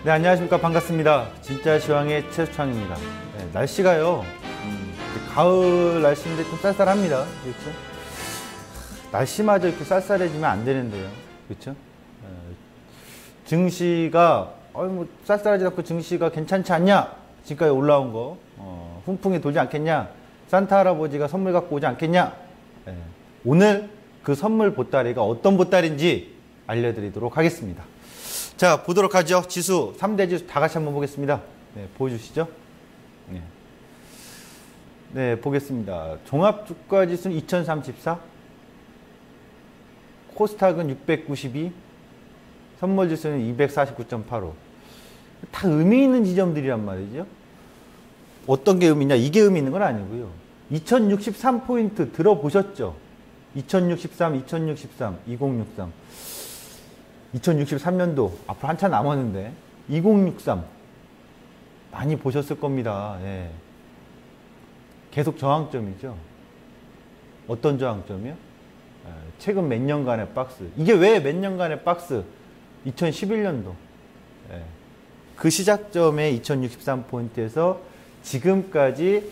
네, 안녕하십니까. 반갑습니다. 진짜 시황의 최수창입니다. 네, 날씨가요, 가을 날씨인데 좀 쌀쌀합니다. 그렇죠? 날씨마저 이렇게 쌀쌀해지면 안 되는데요. 그렇죠? 증시가, 뭐, 쌀쌀하지 않고 증시가 괜찮지 않냐? 지금까지 올라온 거, 훈풍이 돌지 않겠냐? 산타 할아버지가 선물 갖고 오지 않겠냐? 네, 오늘 그 선물 보따리가 어떤 보따리인지 알려드리도록 하겠습니다. 자, 보도록 하죠. 지수, 3대 지수 다 같이 한번 보겠습니다. 네, 보여주시죠. 네. 네, 보겠습니다. 종합주가지수는 2034, 코스닥은 692, 선물지수는 249.85. 다 의미 있는 지점들이란 말이죠. 어떤 게 의미 있냐? 이게 의미 있는 건 아니고요. 2063포인트 들어보셨죠? 2063, 2063, 2063. 2063년도 앞으로 한참 남았는데 2063 많이 보셨을 겁니다. 예. 계속 저항점이죠. 어떤 저항점이요? 최근 몇 년간의 박스. 이게 왜 몇 년간의 박스? 2011년도. 예. 그 시작점에 2063포인트에서 지금까지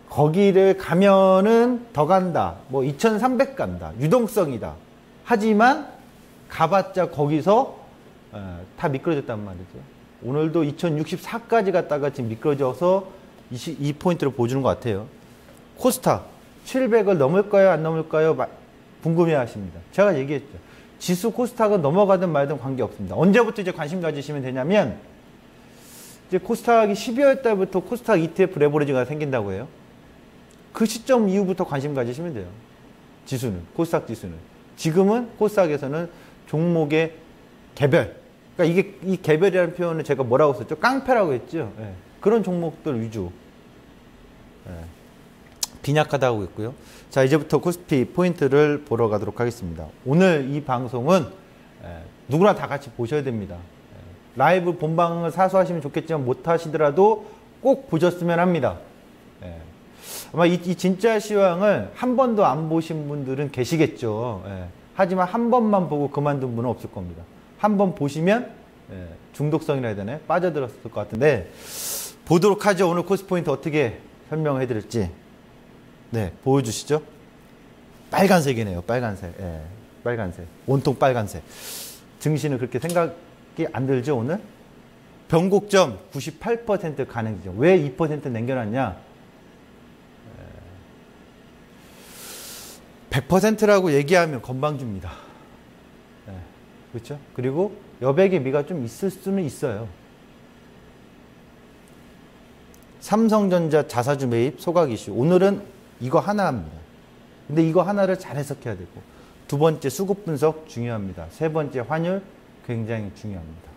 거기를 가면은 더 간다. 뭐 2300 간다. 유동성이다. 하지만 가봤자 거기서 다 미끄러졌단 말이죠. 오늘도 2064까지 갔다가 지금 미끄러져서 이 포인트를 보여주는 것 같아요. 코스닥 700을 넘을까요? 안 넘을까요? 궁금해 하십니다. 제가 얘기했죠. 지수 코스닥은 넘어가든 말든 관계없습니다. 언제부터 이제 관심 가지시면 되냐면 이제 코스닥이 12월 달부터 코스닥 ETF 레버리지가 생긴다고 해요. 그 시점 이후부터 관심 가지시면 돼요. 지수는, 코스닥 지수는. 지금은 코스닥에서는 종목의 개별. 그러니까 이 개별이라는 표현을 제가 뭐라고 썼죠? 깡패라고 했죠. 예. 그런 종목들 위주. 예. 빈약하다고 했고요. 자, 이제부터 코스피 포인트를 보러 가도록 하겠습니다. 오늘 이 방송은 누구나 다 같이 보셔야 됩니다. 라이브 본방을 사수하시면 좋겠지만 못 하시더라도 꼭 보셨으면 합니다. 예. 아마 이 진짜 시황을 한 번도 안 보신 분들은 계시겠죠. 예. 하지만 한 번만 보고 그만둔 분은 없을 겁니다. 한 번 보시면 중독성이라 해야 되나요? 빠져들었을 것 같은데 보도록 하죠. 오늘 코스포인트 어떻게 설명해 드릴지. 네, 보여주시죠. 빨간색이네요. 빨간색. 예, 빨간색. 온통 빨간색. 증시는 그렇게 생각이 안 들죠, 오늘? 변곡점 98% 가능 지점. 왜 2% 남겨놨냐? 100%라고 얘기하면 건방집니다. 네, 그렇죠? 그리고 여백의 미가 좀 있을 수는 있어요. 삼성전자 자사주 매입 소각 이슈. 오늘은 이거 하나입니다. 근데 이거 하나를 잘 해석해야 되고, 두 번째 수급 분석 중요합니다. 세 번째 환율 굉장히 중요합니다.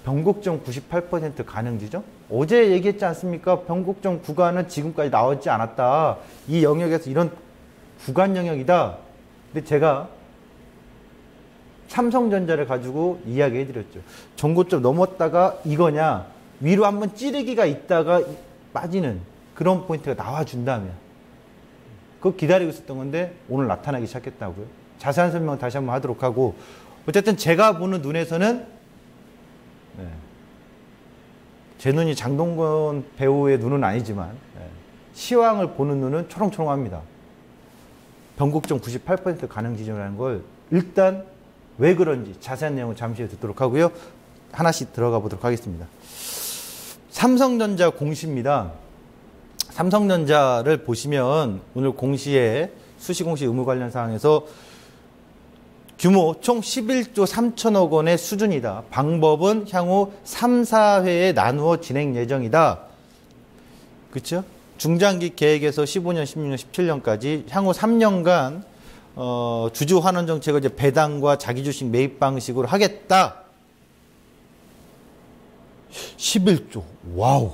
변곡점 98% 가능 지점? 어제 얘기했지 않습니까? 변곡점 구간은 지금까지 나오지 않았다. 이 영역에서 이런 구간 영역이다. 근데 제가 삼성전자를 가지고 이야기해 드렸죠. 전고점 넘었다가 이거냐, 위로 한번 찌르기가 있다가 빠지는 그런 포인트가 나와준다면 그거 기다리고 있었던 건데 오늘 나타나기 시작했다고요. 자세한 설명 다시 한번 하도록 하고, 어쨌든 제가 보는 눈에서는 제 눈이 장동건 배우의 눈은 아니지만 시황을 보는 눈은 초롱초롱합니다. 변곡점 98% 가능 지점이라는 걸 일단 왜 그런지 자세한 내용을 잠시 후에 듣도록 하고요. 하나씩 들어가 보도록 하겠습니다. 삼성전자 공시입니다. 삼성전자를 보시면 오늘 공시에 수시공시 의무 관련 사항에서 규모 총 11조 3천억 원의 수준이다. 방법은 향후 3, 4회에 나누어 진행 예정이다. 그렇죠? 중장기 계획에서 15년, 16년, 17년까지 향후 3년간 주주 환원 정책을 이제 배당과 자기 주식 매입 방식으로 하겠다. 11조. 와우.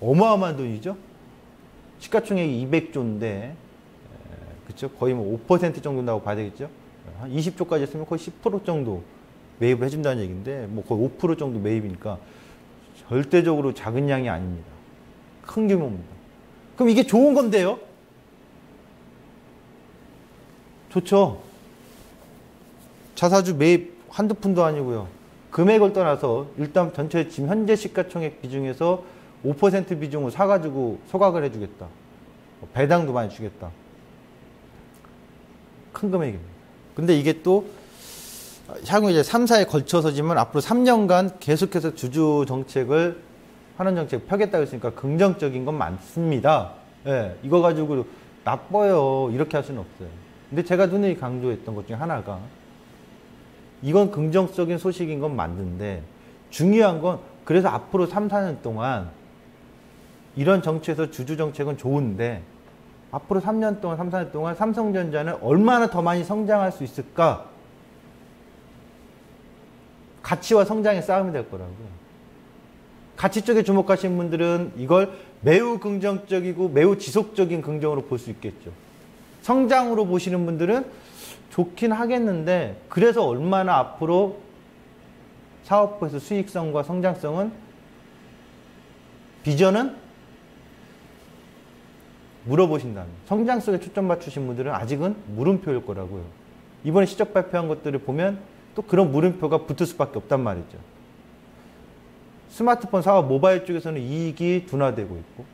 어마어마한 돈이죠? 시가총액이 200조인데, 그쵸? 거의 뭐 5% 정도라고 봐야 되겠죠? 한 20조까지 했으면 거의 10% 정도 매입을 해준다는 얘기인데, 뭐 거의 5% 정도 매입이니까 절대적으로 작은 양이 아닙니다. 큰 규모입니다. 그럼 이게 좋은 건데요? 좋죠? 자사주 매입 한두 푼도 아니고요. 금액을 떠나서 일단 전체 지금 현재 시가총액 비중에서 5% 비중을 사가지고 소각을 해주겠다. 배당도 많이 주겠다. 큰 금액입니다. 근데 이게 또 향후 이제 3, 4에 걸쳐서지만 앞으로 3년간 계속해서 주주 정책을 하는 정책 펴겠다고 했으니까 긍정적인 건 많습니다. 예, 이거 가지고 나빠요. 이렇게 할 수는 없어요. 근데 제가 누누이 강조했던 것 중에 하나가 이건 긍정적인 소식인 건 맞는데 중요한 건 그래서 앞으로 3, 4년 동안 이런 정치에서 주주 정책은 좋은데 앞으로 3년 동안, 3, 4년 동안 삼성전자는 얼마나 더 많이 성장할 수 있을까? 가치와 성장의 싸움이 될 거라고요. 가치 쪽에 주목하신 분들은 이걸 매우 긍정적이고 매우 지속적인 긍정으로 볼 수 있겠죠. 성장으로 보시는 분들은 좋긴 하겠는데 그래서 얼마나 앞으로 사업부에서 수익성과 성장성은 비전은 물어보신다면 성장 속에 초점 맞추신 분들은 아직은 물음표일 거라고요. 이번에 실적 발표한 것들을 보면 또 그런 물음표가 붙을 수밖에 없단 말이죠. 스마트폰 사업 모바일 쪽에서는 이익이 둔화되고 있고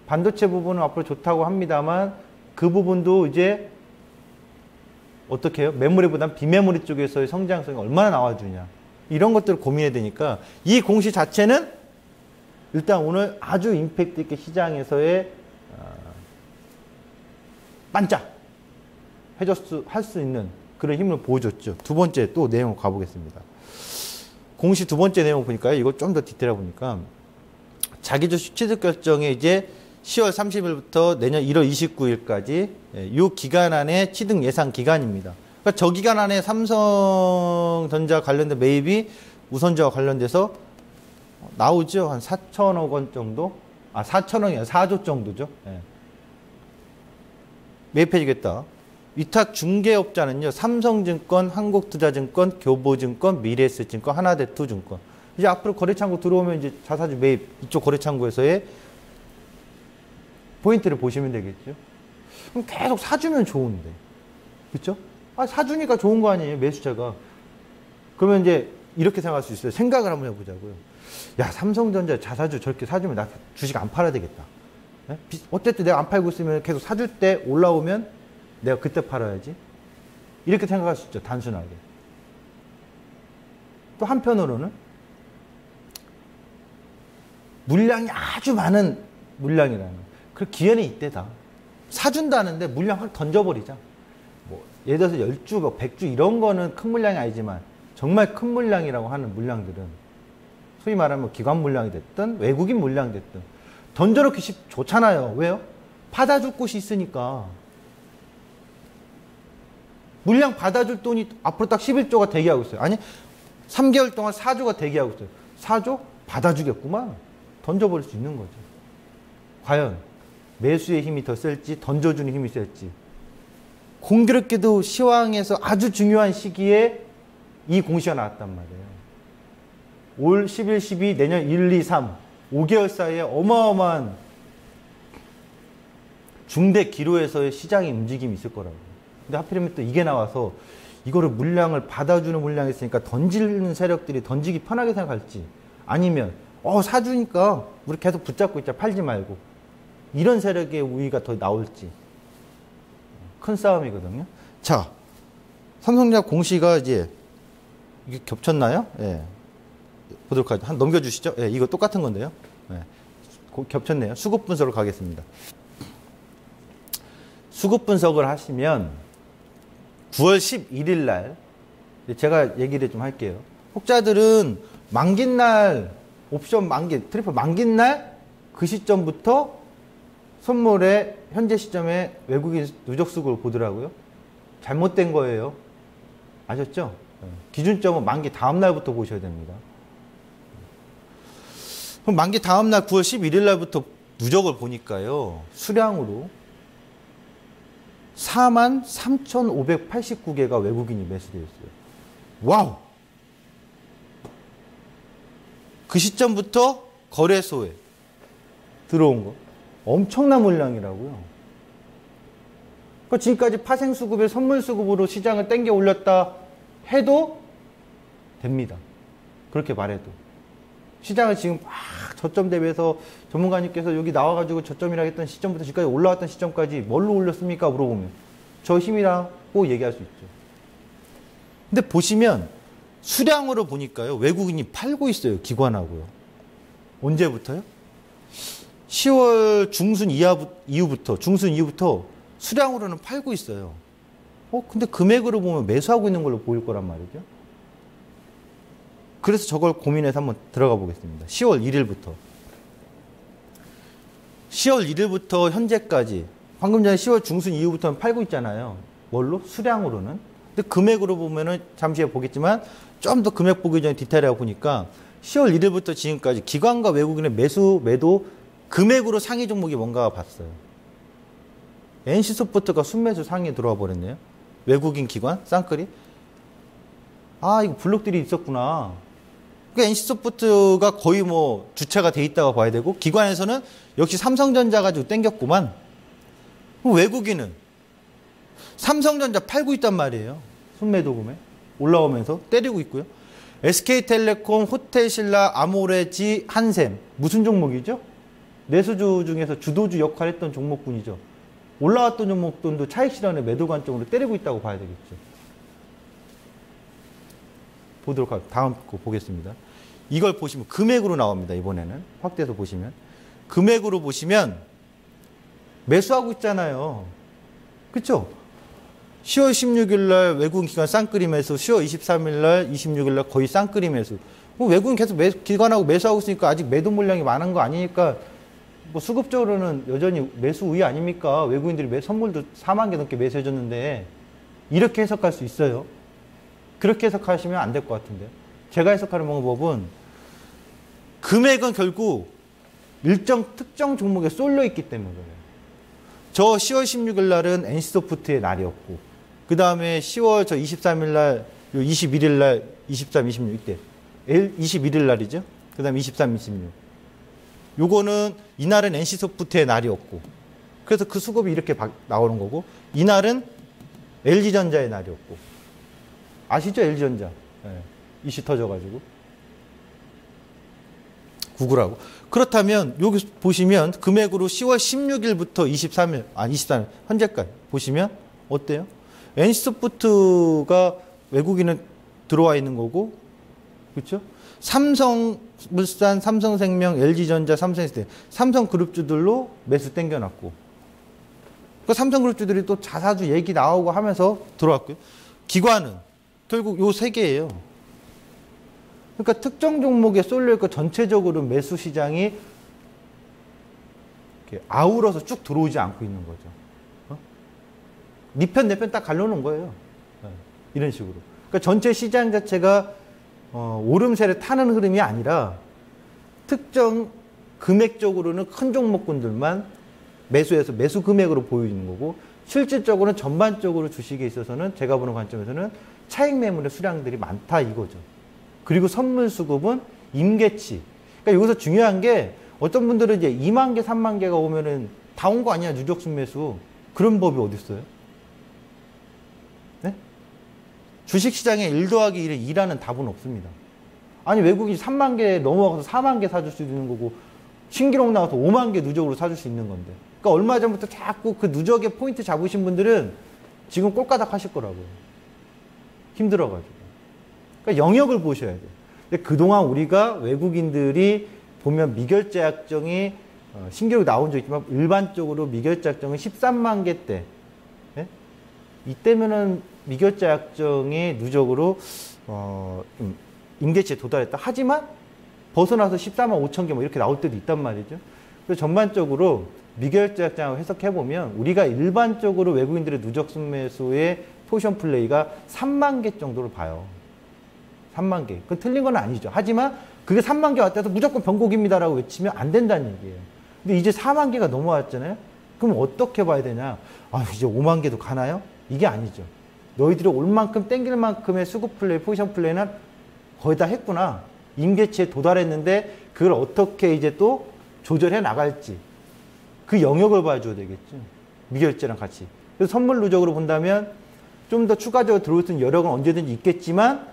반도체 부분은 앞으로 좋다고 합니다만 그 부분도 이제 어떻게 해요? 메모리보단 비메모리 쪽에서의 성장성이 얼마나 나와주냐 이런 것들을 고민해야 되니까 이 공시 자체는 일단 오늘 아주 임팩트 있게 시장에서의 반짝 할 수 있는 그런 힘을 보여줬죠. 두 번째 또 내용 가보겠습니다. 공시 두 번째 내용 보니까 이거 좀 더 디테일하게 보니까 자기주식 취득 결정에 이제 10월 30일부터 내년 1월 29일까지 이 기간 안에 취득 예상 기간입니다. 그러니까 저 기간 안에 삼성전자 관련된 매입이 우선주와 관련돼서 나오죠. 한 4천억 원 정도? 4천억이 아니라 4조 정도죠. 예. 매입해주겠다. 위탁 중개업자는요. 삼성증권, 한국투자증권, 교보증권, 미래에셋증권, 하나대투증권. 이제 앞으로 거래창구 들어오면 이제 자사주 매입 이쪽 거래창구에서의 포인트를 보시면 되겠죠. 그럼 계속 사주면 좋은데. 그렇죠? 사주니까 좋은 거 아니에요. 매수자가. 그러면 이제 이렇게 생각할 수 있어요. 생각을 한번 해보자고요. 야, 삼성전자 자사주 저렇게 사주면 나 주식 안 팔아야 되겠다. 네? 어쨌든 내가 안 팔고 있으면 계속 사줄 때 올라오면 내가 그때 팔아야지. 이렇게 생각할 수 있죠. 단순하게. 또 한편으로는 물량이 아주 많은 물량이라는 그 기회는 이때다. 사준다는데 물량 확 던져버리자. 뭐 예를 들어서 10주, 100주 이런 거는 큰 물량이 아니지만 정말 큰 물량이라고 하는 물량들은 소위 말하면 기관 물량이 됐든 외국인 물량이 됐든 던져놓기 좋잖아요. 왜요? 받아줄 곳이 있으니까. 물량 받아줄 돈이 앞으로 딱 11조가 대기하고 있어요. 아니 3개월 동안 4조가 대기하고 있어요. 4조? 받아주겠구만. 던져버릴 수 있는 거죠. 과연 매수의 힘이 더 셀지 던져주는 힘이 셀지. 공교롭게도 시황에서 아주 중요한 시기에 이 공시가 나왔단 말이에요. 올 11, 12, 내년 1, 2, 3 5개월 사이에 어마어마한 중대 기로에서의 시장의 움직임이 있을 거라고요. 근데 하필이면 또 이게 나와서 이거를 물량을 받아주는 물량이 있으니까 던지는 세력들이 던지기 편하게 생각할지 아니면 사주니까 우리 계속 붙잡고 있자 팔지 말고 이런 세력의 우위가 더 나올지 큰 싸움이거든요. 자, 삼성전자 공시가 이제 이게 겹쳤나요? 예. 보도록 하죠. 한 넘겨주시죠. 예, 이거 똑같은 건데요. 예. 겹쳤네요. 수급 분석으로 가겠습니다. 수급 분석을 하시면 9월 11일 날 제가 얘기를 좀 할게요. 혹자들은 만기날 옵션 만기, 트리플 만기날 그 시점부터 선물의 현재 시점에 외국인 누적 수급을 보더라고요. 잘못된 거예요. 아셨죠? 기준점은 만기 다음 날부터 보셔야 됩니다. 그럼 만기 다음 날 9월 11일 날부터 누적을 보니까요. 수량으로 43,589개가 외국인이 매수되어 있어요. 와우! 그 시점부터 거래소에 들어온 거 엄청난 물량이라고요. 그러니까 지금까지 파생수급에 선물수급으로 시장을 땡겨 올렸다 해도 됩니다. 그렇게 말해도. 시장을 지금 막 저점 대비해서 전문가님께서 여기 나와가지고 저점이라 했던 시점부터 지금까지 올라왔던 시점까지 뭘로 올렸습니까? 물어보면 저 힘이라고 얘기할 수 있죠. 근데 보시면 수량으로 보니까요. 외국인이 팔고 있어요. 기관하고요. 언제부터요? 10월 중순 이후부터 수량으로는 팔고 있어요. 근데 금액으로 보면 매수하고 있는 걸로 보일 거란 말이죠. 그래서 저걸 고민해서 한번 들어가 보겠습니다. 10월 1일부터. 10월 1일부터 현재까지 방금 전에 10월 중순 이후부터는 팔고 있잖아요. 뭘로? 수량으로는. 근데 금액으로 보면은 잠시 후에 보겠지만 좀 더 금액 보기 전에 디테일하게 보니까 10월 1일부터 지금까지 기관과 외국인의 매도 금액으로 상위 종목이 뭔가 봤어요. NC소프트가 순매수 상위에 들어와 버렸네요. 외국인 기관 쌍끌이. 이거 블록들이 있었구나. 그러니까 NC소프트가 거의 뭐 주체가 돼 있다고 봐야 되고 기관에서는 역시 삼성전자 가지고 땡겼구만. 외국인은 삼성전자 팔고 있단 말이에요. 순매도 금액 올라오면서 때리고 있고요. SK텔레콤, 호텔신라, 아모레지, 한샘 무슨 종목이죠? 내수주 중에서 주도주 역할을 했던 종목군이죠. 올라왔던 종목들도 차익 실현의 매도 관점으로 때리고 있다고 봐야 되겠죠. 보도록 할게요. 다음 거 보겠습니다. 이걸 보시면 금액으로 나옵니다. 이번에는 확대해서 보시면 금액으로 보시면 매수하고 있잖아요. 그렇죠? 10월 16일 날 외국인 기관 쌍끌이 매수, 10월 23일 날 26일 날 거의 쌍끌이 매수. 외국인 계속 기관하고 매수하고 있으니까 아직 매도 물량이 많은 거 아니니까 뭐 수급적으로는 여전히 매수 우위 아닙니까? 외국인들이 선물도 4만 개 넘게 매수해줬는데 이렇게 해석할 수 있어요. 그렇게 해석하시면 안 될 것 같은데. 제가 해석하는 방법은 금액은 결국 일정 특정 종목에 쏠려 있기 때문에 그래요. 저 10월 16일 날은 NC소프트의 날이었고 그 다음에 10월 23일 날, 21일 날, 23, 26 이때 21일 날이죠. 그 다음에 23, 26. 요거는 이날은 NC소프트의 날이었고 그래서 그 수급이 이렇게 나오는 거고 이날은 LG전자의 날이었고 아시죠? LG전자. 네. 이슈 터져가지고. 구글하고. 그렇다면 여기 보시면 금액으로 10월 16일부터 23일 현재까지 보시면 어때요? NC소프트가 외국인은 들어와 있는 거고 그렇죠? 삼성물산, 삼성생명, LG전자, 삼성그룹주들로 매수 땡겨놨고 그 삼성그룹주들이 또 자사주 얘기 나오고 하면서 들어왔고요. 기관은 결국 요 세 개예요. 그러니까 특정 종목에 쏠려있고 전체적으로 매수 시장이 이렇게 아우러서 쭉 들어오지 않고 있는 거죠. 네 편, 내 편 딱 갈려놓은 거예요. 이런 식으로. 그러니까 전체 시장 자체가 오름세를 타는 흐름이 아니라 특정 금액적으로는 큰 종목군들만 매수해서 매수 금액으로 보이는 거고 실질적으로는 전반적으로 주식에 있어서는 제가 보는 관점에서는 차익 매물의 수량들이 많다 이거죠. 그리고 선물 수급은 임계치. 그러니까 여기서 중요한 게 어떤 분들은 이제 2만 개, 3만 개가 오면은 다 온 거 아니야 누적 순매수. 그런 법이 어디 있어요? 네? 주식시장에 1 더하기 1을 2라는 답은 없습니다. 아니 외국인이 3만 개 넘어가서 4만 개 사줄 수 있는 거고 신기록 나와서 5만 개 누적으로 사줄 수 있는 건데. 그러니까 얼마 전부터 자꾸 그 누적의 포인트 잡으신 분들은 지금 꼴까닥 하실 거라고요. 힘들어가지고. 그러니까 영역을 보셔야 돼요. 근데 그동안 우리가 외국인들이 보면 미결제 약정이 신기록 나온 적 있지만 일반적으로 미결제 약정은 13만 개대. 네? 이때면은 미결제 약정이 누적으로 임계치에 도달했다. 하지만 벗어나서 14만 5천 개 뭐 이렇게 나올 때도 있단 말이죠. 그래서 전반적으로 미결제 약정을 해석해보면 우리가 일반적으로 외국인들의 누적 순매수의 포지션 플레이가 3만 개 정도를 봐요. 3만 개. 그건 틀린 건 아니죠. 하지만 그게 3만 개 왔다 해서 무조건 변곡입니다라고 외치면 안 된다는 얘기예요. 근데 이제 4만 개가 넘어왔잖아요. 그럼 어떻게 봐야 되냐? 이제 5만 개도 가나요? 이게 아니죠. 너희들이 올 만큼 땡길 만큼의 수급 플레이, 포지션 플레이는 거의 다 했구나. 임계치에 도달했는데 그걸 어떻게 이제 또 조절해 나갈지 그 영역을 봐줘야 되겠죠. 미결제랑 같이. 그래서 선물 누적으로 본다면 좀 더 추가적으로 들어올 수 있는 여력은 언제든지 있겠지만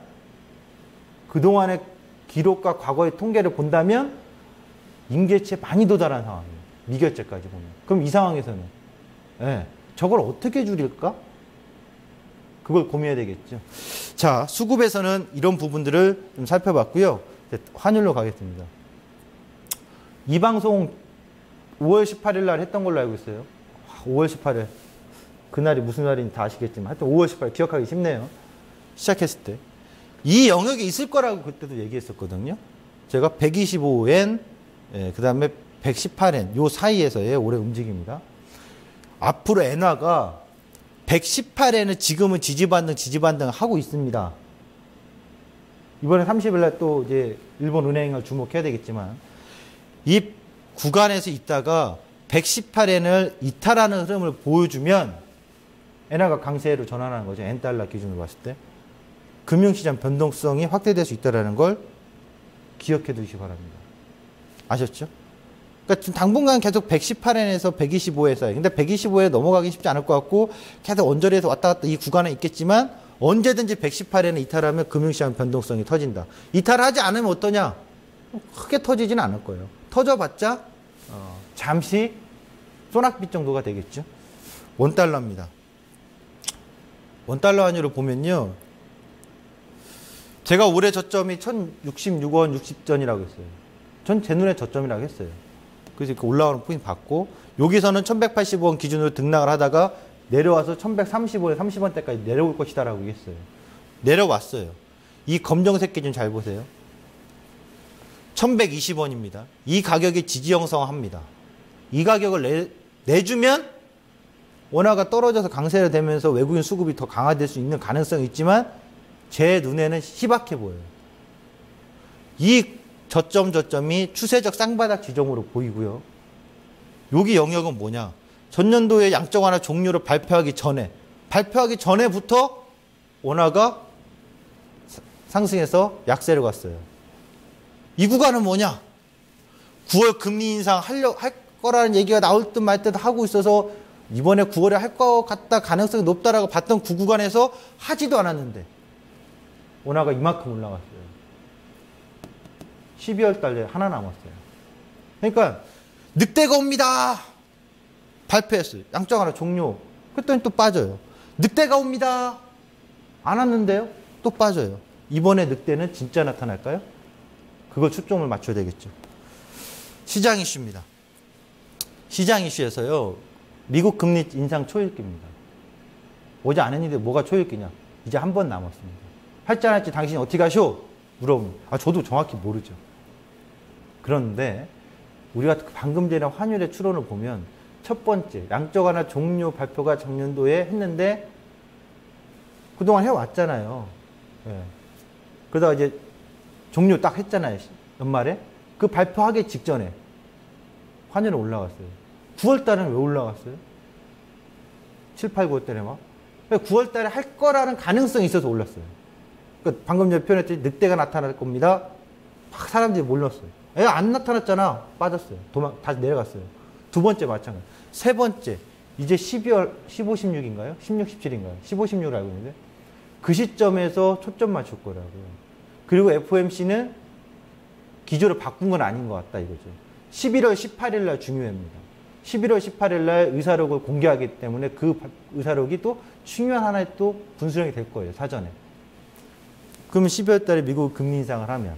그동안에 기록과 과거의 통계를 본다면 임계치에 많이 도달한 상황이에요. 미결제까지 보면. 그럼 이 상황에서는 예, 저걸 어떻게 줄일까? 그걸 고민해야 되겠죠. 자, 수급에서는 이런 부분들을 좀 살펴봤고요. 이제 환율로 가겠습니다. 이 방송 5월 18일 날 했던 걸로 알고 있어요. 5월 18일. 그날이 무슨 날인지 다 아시겠지만 하여튼 5월 18일 기억하기 쉽네요. 시작했을 때. 이 영역에 있을 거라고 그때도 얘기했었거든요. 제가 125엔, 예, 그 다음에 118엔 요 사이에서의 올해 움직임입니다. 앞으로 엔화가 118엔을 지금은 지지반등 하고 있습니다. 이번에 30일 날 또 이제 일본 은행을 주목해야 되겠지만 이 구간에서 있다가 118엔을 이탈하는 흐름을 보여주면 엔화가 강세로 전환하는 거죠. 엔달러 기준으로 봤을 때. 금융시장 변동성이 확대될 수 있다는 걸 기억해 두시기 바랍니다. 아셨죠? 그러니까 지금 당분간 계속 118엔에서 125에서 근데 125에 넘어가기 쉽지 않을 것 같고 계속 언저리에서 왔다 갔다 이 구간에 있겠지만 언제든지 118엔에 이탈하면 금융시장 변동성이 터진다. 이탈하지 않으면 어떠냐? 크게 터지지는 않을 거예요. 터져봤자 잠시 소낙빛 정도가 되겠죠. 원달러입니다. 원달러 환율을 보면요. 제가 올해 저점이 1066원 60전이라고 했어요. 전 제 눈에 저점이라고 했어요. 그래서 이렇게 올라오는 포인트 받고 여기서는 1180원 기준으로 등락을 하다가 내려와서 1130원에 30원대까지 내려올 것이다 라고 얘기했어요. 내려왔어요. 이 검정색 기준 잘 보세요. 1120원입니다. 이 가격이 지지 형성합니다. 이 가격을 내주면 원화가 떨어져서 강세가 되면서 외국인 수급이 더 강화될 수 있는 가능성이 있지만 제 눈에는 희박해 보여요. 이 저점이 추세적 쌍바닥 지점으로 보이고요. 여기 영역은 뭐냐? 전년도에 양적 완화 종료를 발표하기 전에부터 원화가 상승해서 약세를 갔어요. 이 구간은 뭐냐? 9월 금리 인상 할 거라는 얘기가 나올 듯 말 듯 하고 있어서 이번에 9월에 할 것 같다 가능성이 높다라고 봤던 그 구간에서 하지도 않았는데 원화가 이만큼 올라갔어요. 12월 달에 하나 남았어요. 그러니까 늑대가 옵니다. 발표했어요. 양적 완화 종료. 그랬더니 또 빠져요. 늑대가 옵니다. 안 왔는데요. 또 빠져요. 이번에 늑대는 진짜 나타날까요? 그걸 초점을 맞춰야 되겠죠. 시장 이슈입니다. 시장 이슈에서요. 미국 금리 인상 초읽기입니다. 어제 안 했는데 뭐가 초읽기냐. 이제 한 번 남았습니다. 할지 안 할지 당신이 어떻게 하쇼? 물어보면 저도 정확히 모르죠. 그런데 우리가 방금 전에 환율의 추론을 보면 첫 번째 양적 완화 종료 발표가 작년도에 했는데 그동안 해왔잖아요. 네. 그러다가 이제 종료 딱 했잖아요. 연말에. 그 발표하기 직전에 환율은 올라갔어요. 9월 달은 왜 올라갔어요? 7, 8, 9월 달에 막. 9월 달에 할 거라는 가능성이 있어서 올랐어요. 그러니까 방금 전에 표현했듯이 늑대가 나타날 겁니다. 막 사람들이 몰렸어요. 안 나타났잖아. 빠졌어요. 다시 내려갔어요. 두 번째 마찬가지. 세 번째. 이제 12월 15, 16인가요? 16, 17인가요? 15, 16을 알고 있는데 그 시점에서 초점 맞출 거라고요. 그리고 FOMC는 기조를 바꾼 건 아닌 것 같다 이거죠. 11월 18일 날 중요합니다. 11월 18일 날 의사록을 공개하기 때문에 그 의사록이 또 중요한 하나의 또 분수령이 될 거예요. 사전에. 그러면 12월 달에 미국 금리 인상을 하면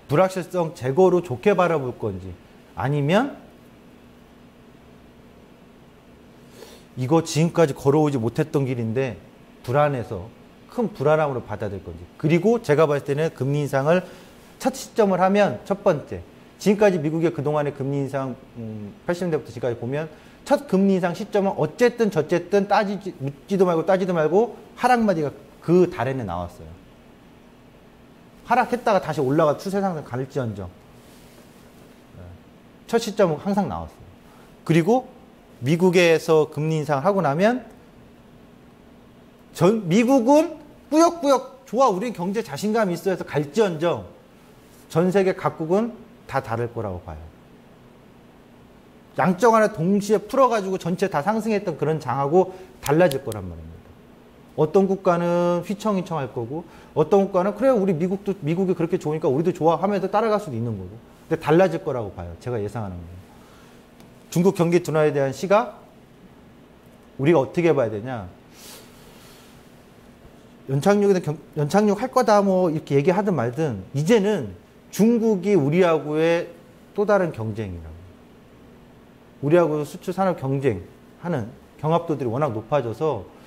불확실성 제거로 좋게 바라볼 건지 아니면 이거 지금까지 걸어오지 못했던 길인데 불안해서 큰 불안함으로 받아들일 건지. 그리고 제가 봤을 때는 금리 인상을 첫 시점을 하면 첫 번째. 지금까지 미국의 그동안의 금리 인상 80년대부터 지금까지 보면 첫 금리 인상 시점은 어쨌든 저쨌든 묻지도 말고 따지도 말고 하락마디가 그 달에는 나왔어요. 하락했다가 다시 올라가 추세 상승 갈지언정. 첫 시점은 항상 나왔어요. 그리고 미국에서 금리 인상을 하고 나면 미국은 꾸역꾸역 좋아 우리 경제 자신감이 있어 해서 갈지언정 전 세계 각국은 다 다를 거라고 봐요. 양적 완화 동시에 풀어가지고 전체 다 상승했던 그런 장하고 달라질 거란 말입니다. 어떤 국가는 휘청휘청 할 거고, 어떤 국가는 그래 우리 미국이 그렇게 좋으니까 우리도 좋아하면서 따라갈 수도 있는 거고. 근데 달라질 거라고 봐요. 제가 예상하는 거예요. 중국 경기 둔화에 대한 시각 우리가 어떻게 봐야 되냐? 연착륙 할 거다 뭐 이렇게 얘기하든 말든 이제는 중국이 우리하고의 또 다른 경쟁이라고. 우리하고 수출 산업 경쟁하는 경합도들이 워낙 높아져서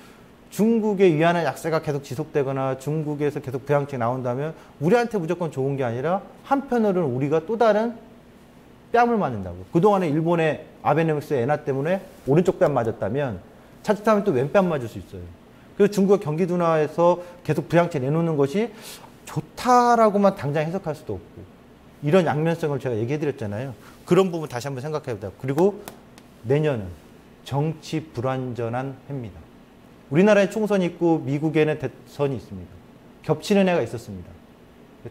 중국의 위안화 약세가 계속 지속되거나 중국에서 계속 부양책이 나온다면 우리한테 무조건 좋은 게 아니라 한편으로는 우리가 또 다른 뺨을 맞는다고. 그동안에 일본의 아베노믹스 엔화 때문에 오른쪽 뺨 맞았다면 차트하면 또 왼뺨 맞을 수 있어요. 그래서 중국의 경기 둔화에서 계속 부양책 내놓는 것이 좋다라고만 당장 해석할 수도 없고 이런 양면성을 제가 얘기해 드렸잖아요. 그런 부분 다시 한번 생각해 보자. 그리고 내년은 정치 불완전한 해입니다. 우리나라에 총선이 있고 미국에는 대선이 있습니다. 겹치는 해가 있었습니다.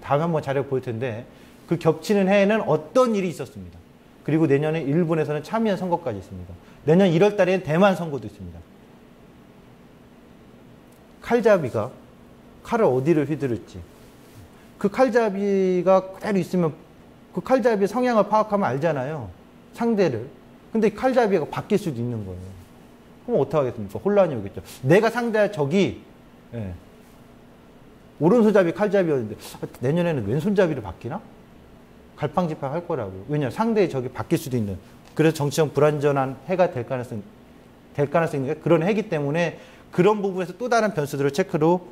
다음에 한번 자료 보일 텐데 그 겹치는 해에는 어떤 일이 있었습니다. 그리고 내년에 일본에서는 참의원 선거까지 있습니다. 내년 1월 달에 대만 선거도 있습니다. 칼잡이가 칼을 어디를 휘두를지 그 칼잡이가 그대로 있으면 그 칼잡이의 성향을 파악하면 알잖아요. 상대를. 근데 칼잡이가 바뀔 수도 있는 거예요. 그럼 어떻게 하겠습니까? 혼란이 오겠죠. 내가 상대할 적이 오른손잡이 칼잡이였는데 내년에는 왼손잡이로 바뀌나? 갈팡질팡 할 거라고. 왜냐하면 상대의 적이 바뀔 수도 있는. 그래서 정치적 불안전한 해가 될 가능성이 있는 게 그런 해이기 때문에 그런 부분에서 또 다른 변수들을 체크로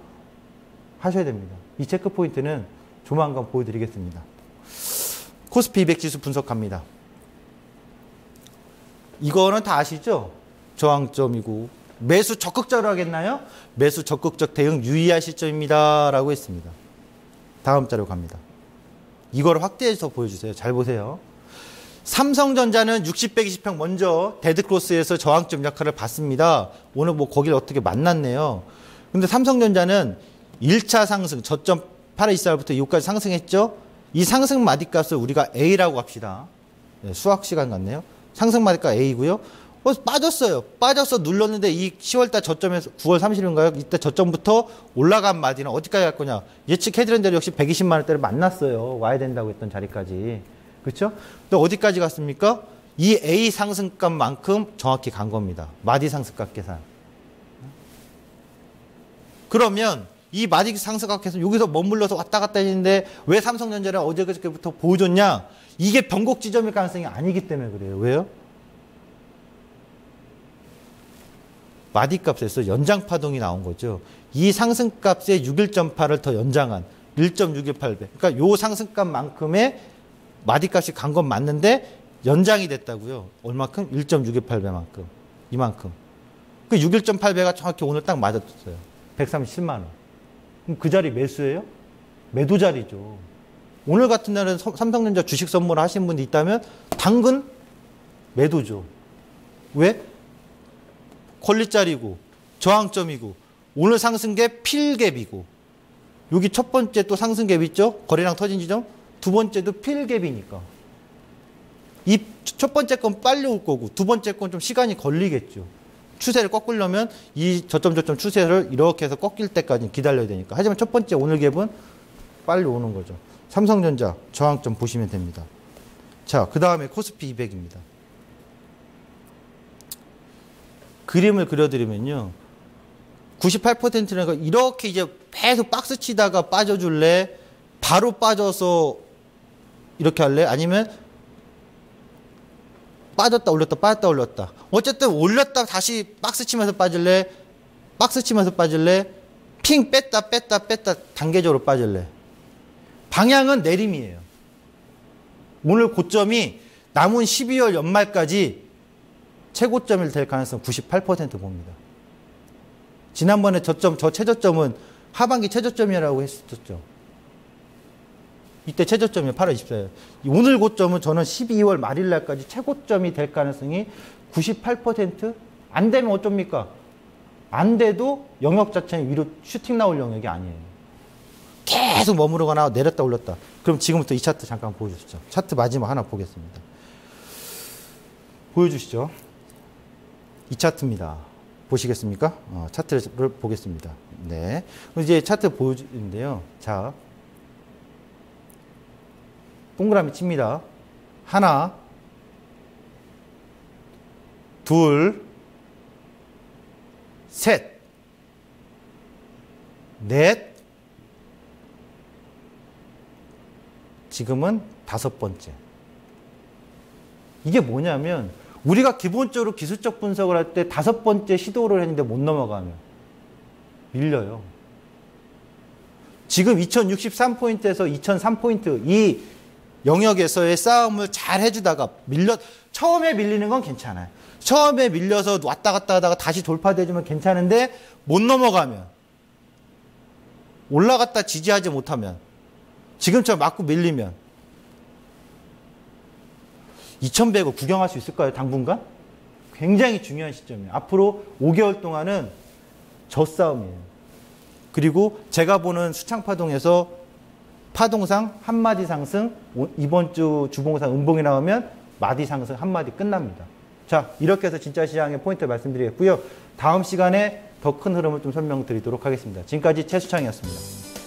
하셔야 됩니다. 이 체크 포인트는 조만간 보여드리겠습니다. 코스피 200 지수 분석합니다. 이거는 다 아시죠? 저항점이고 매수 적극적으로 하겠나요? 매수 적극적 대응 유의할 시점입니다. 라고 했습니다. 다음 자료 갑니다. 이걸 확대해서 보여주세요. 잘 보세요. 삼성전자는 60, 120평 먼저 데드크로스에서 저항점 역할을 받습니다. 오늘 뭐 거기를 어떻게 만났네요. 근데 삼성전자는 1차 상승, 저점 824부터 여기까지 상승했죠? 이 상승 마디값을 우리가 A라고 합시다. 네, 수학 시간 같네요. 상승 마디값 A고요. 빠졌어요. 빠져서 눌렀는데 이 10월달 저점에서 9월 30일인가요? 이때 저점부터 올라간 마디는 어디까지 갈 거냐? 예측해드린 대로 역시 120만 원대를 만났어요. 와야 된다고 했던 자리까지. 그렇죠? 또 어디까지 갔습니까? 이 A 상승값만큼 정확히 간 겁니다. 마디 상승값 계산. 그러면 이 마디 상승값 계산 여기서 머물러서 왔다 갔다 했는데 왜 삼성전자를 어제 그저께부터 보여줬냐? 이게 변곡 지점일 가능성이 아니기 때문에 그래요. 왜요? 마디값에서 연장파동이 나온 거죠. 이 상승값의 61.8을 더 연장한 1.618배. 그러니까 요 상승값만큼의 마디값이 간 건 맞는데 연장이 됐다고요. 얼마큼? 1.618배만큼. 이만큼. 그 61.8배가 정확히 오늘 딱 맞았어요. 137만 원. 그럼 그 자리 매수예요? 매도 자리죠. 오늘 같은 날은 삼성전자 주식 선물을 하신 분이 있다면 당근 매도죠. 왜? 권리자리고 저항점이고 오늘 상승갭 필갭이고 여기 첫 번째 또 상승갭 있죠? 거래량 터진 지점. 두 번째도 필갭이니까. 이 첫 번째 건 빨리 올 거고 두 번째 건 좀 시간이 걸리겠죠. 추세를 꺾으려면 이 저점 추세를 이렇게 해서 꺾일 때까지 기다려야 되니까. 하지만 첫 번째 오늘 갭은 빨리 오는 거죠. 삼성전자 저항점 보시면 됩니다. 자, 그 다음에 코스피 200입니다. 그림을 그려드리면요. 98%는 이렇게 이제 계속 박스 치다가 빠져줄래? 바로 빠져서 이렇게 할래? 아니면 빠졌다 올렸다 빠졌다 올렸다. 어쨌든 올렸다 다시 박스 치면서 빠질래? 박스 치면서 빠질래? 핑 뺐다 단계적으로 빠질래? 방향은 내림이에요. 오늘 고점이 남은 12월 연말까지 최고점이 될 가능성 98% 봅니다. 지난번에 저 최저점은 하반기 최저점이라고 했었죠. 이때 최저점이 8월 24일. 오늘 고점은 저는 12월 말일 날까지 최고점이 될 가능성이 98%? 안 되면 어쩝니까? 안 돼도 영역 자체는 위로 슈팅 나올 영역이 아니에요. 계속 머무르거나 내렸다 올렸다. 그럼 지금부터 이 차트 잠깐 보여주시죠. 차트 마지막 하나 보겠습니다. 보여주시죠. 이 차트입니다. 보시겠습니까? 차트를 보겠습니다. 네. 이제 차트 보여주는데요. 자, 동그라미 칩니다. 하나, 둘, 셋, 넷, 지금은 다섯 번째. 이게 뭐냐면 우리가 기본적으로 기술적 분석을 할 때 다섯 번째 시도를 했는데 못 넘어가면 밀려요. 지금 2063포인트에서 2003포인트 이 영역에서의 싸움을 잘 해주다가 처음에 밀리는 건 괜찮아요. 처음에 밀려서 왔다 갔다 하다가 다시 돌파돼주면 괜찮은데 못 넘어가면, 올라갔다 지지하지 못하면, 지금처럼 맞고 밀리면 2100을 구경할 수 있을까요? 당분간? 굉장히 중요한 시점이에요. 앞으로 5개월 동안은 젖싸움이에요. 그리고 제가 보는 수창파동에서 파동상 한 마디 상승, 이번 주 주봉상 음봉이 나오면 마디 상승 한 마디 끝납니다. 자, 이렇게 해서 진짜 시장의 포인트 말씀드리겠고요. 다음 시간에 더 큰 흐름을 좀 설명드리도록 하겠습니다. 지금까지 최수창이었습니다.